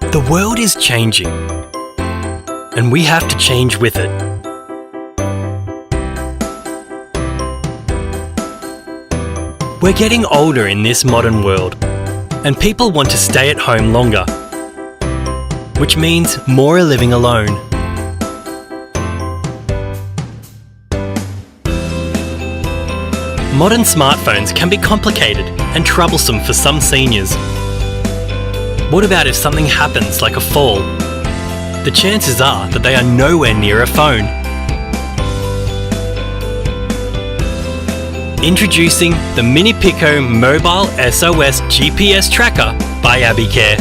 The world is changing, and we have to change with it. We're getting older in this modern world, and people want to stay at home longer, which means more are living alone. Modern smartphones can be complicated and troublesome for some seniors. What about if something happens, like a fall? The chances are that they are nowhere near a phone. Introducing the minipico Mobile SOS GPS Tracker by Abicare.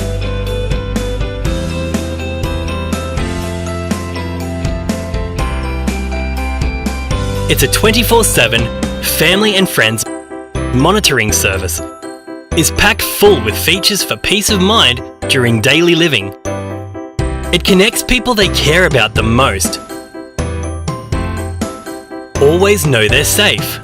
It's a 24/7 family and friends monitoring service. Is packed full with features for peace of mind during daily living. It connects people they care about the most. Always know they're safe.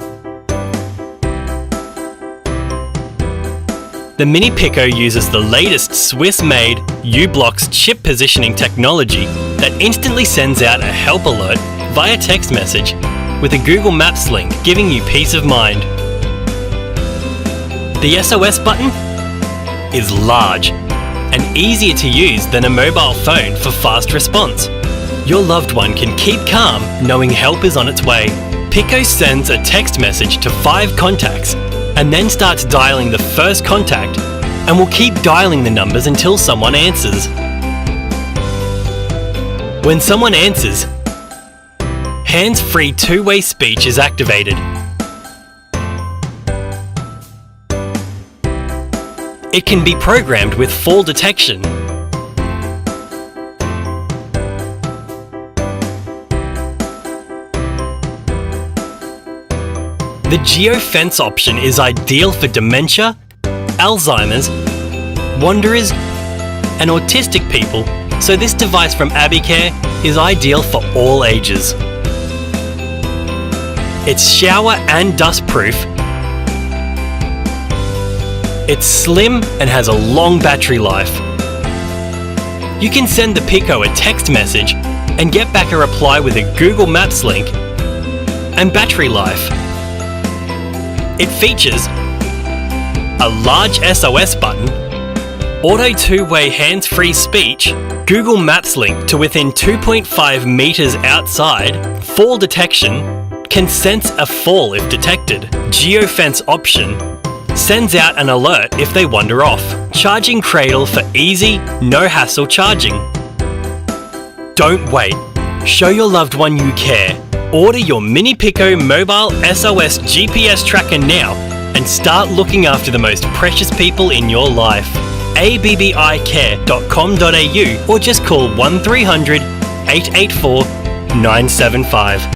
The minipico uses the latest Swiss-made U-Blocks chip positioning technology that instantly sends out a help alert via text message with a Google Maps link, giving you peace of mind. The SOS button is large and easier to use than a mobile phone for fast response. Your loved one can keep calm knowing help is on its way. Pico sends a text message to 5 contacts and then starts dialing the first contact, and will keep dialing the numbers until someone answers. When someone answers, hands-free two-way speech is activated. It can be programmed with fall detection. The geofence option is ideal for dementia, Alzheimer's, wanderers, and autistic people, so this device from Abicare is ideal for all ages. It's shower and dust proof. It's slim and has a long battery life. You can send the Pico a text message and get back a reply with a Google Maps link and battery life. It features a large SOS button, auto two-way hands-free speech, Google Maps link to within 2.5 meters outside, fall detection, can sense a fall if detected. Geofence option sends out an alert if they wander off. Charging cradle for easy, no-hassle charging. Don't wait. Show your loved one you care. Order your minipico Mobile SOS GPS Tracker now and start looking after the most precious people in your life. abbicare.com.au or just call 1300 884 975.